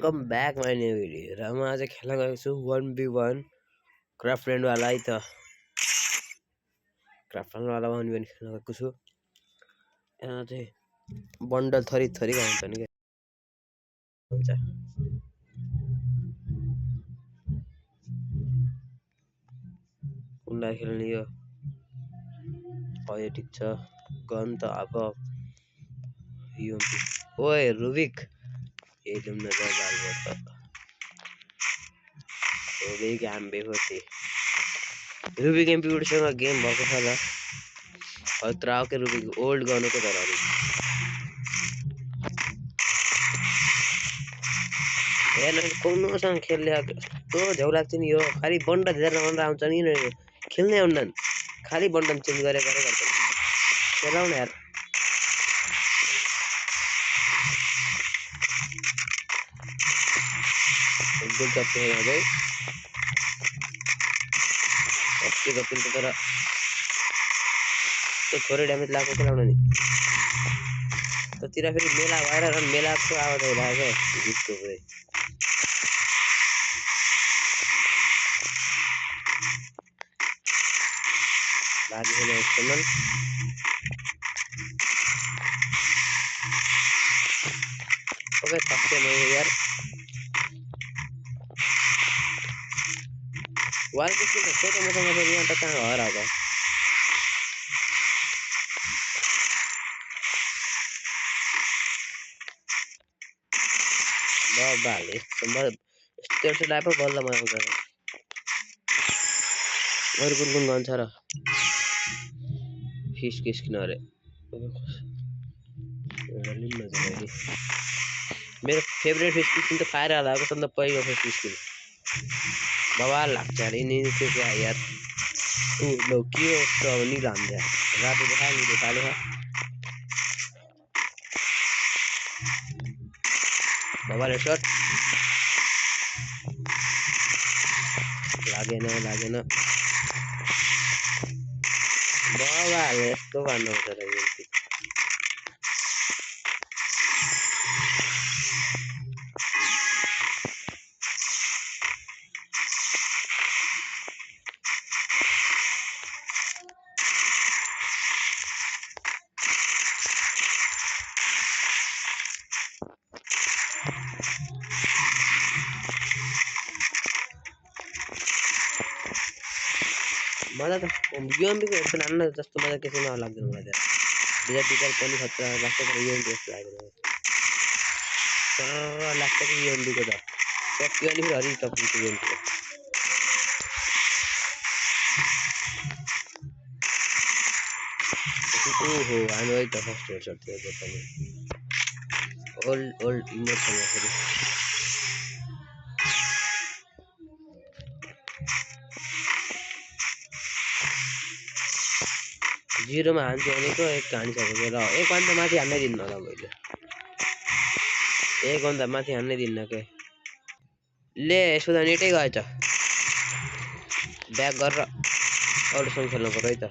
Welcome back my new video. र म आज खेल्न गएको छु 1v1 क्राफ्टल्यान्ड वाला है त। क्राफ्टल्यान्ड वाला 1v1 खेल्न गएको छु। यहाँ चाहिँ बन्डल थरी थरी हुन्छ नि के हुन्छ। कुन्डा खेल्ने यो ठिक छ। गन त अब यो ओए रुबिक एकदम न बालबट रुबिक एमबी होती रुबिक एमपी गेम भएको छ ल। खतरा के रुबिक ओल्ड गर्नु को तर हेर्न कुनसँग खेल्ने कस्तो झ्याउ लाग्छ नि यो। खाली बन्डा धेरै बन्डा आउँछ नि खेल्नै आउँदैन। खाली बन्डम चेन्ज गरे गर्छ खेलाउन यार। गोल टप है ओके गपिल तर त्यो थोरै ड्यामेज लाग्छ खेलाउन नि। त्यतिर फेरि मेला भएर र मेलाको आवाज आइरहेको छ गीतको पुरै। लाग्दैन एकसम्म ओके सक्यो मैले यार। वाल किन छोटो मोटो फेरि यहाँ त कहाँ हरा त बाबाले यस्तो लाइफ बल्ल मजाउँछ। अरू कुन गन्छ र फिस किस्किन अरे मेरो फेभरेट फिस किस्किन त फायर हालेको छ नि त। पहिलो फिस किस्किन बवाल लाग्छ अरे नि त्यो क्या यार। लो के हो अब निलो हान्छ रातो देखा निलो कालो बवाल शट लागेन बवाल यस्तो भन्नुहुन्छ र यो। मलाई त युएमपी को हेडफोन हान्न जस्तो मजा केसैमा लाग्दैन मलाई त। डिजिटल पनि खतरा लाग्छ तर युएमपी जस्तो लाग्दैन। तर लाग्छ कि युएमपी को त सक्यो नि फेरि हरि टपिक युएमपी को। ओहो हामी है त फर्स्ट हेडशट थियो पनि ओल्ड इमोसन फेरि जिरोमा हान्छु भनेको एक हानिसकेको र एक भन्दा माथि हान्नै दिन्न होला मैले। एक भन्दा माथि हान्नै दिन्न के ले यसो त नेटै गएछ। ब्याक गरेर अरूसँग खेल्नु पर्यो है त।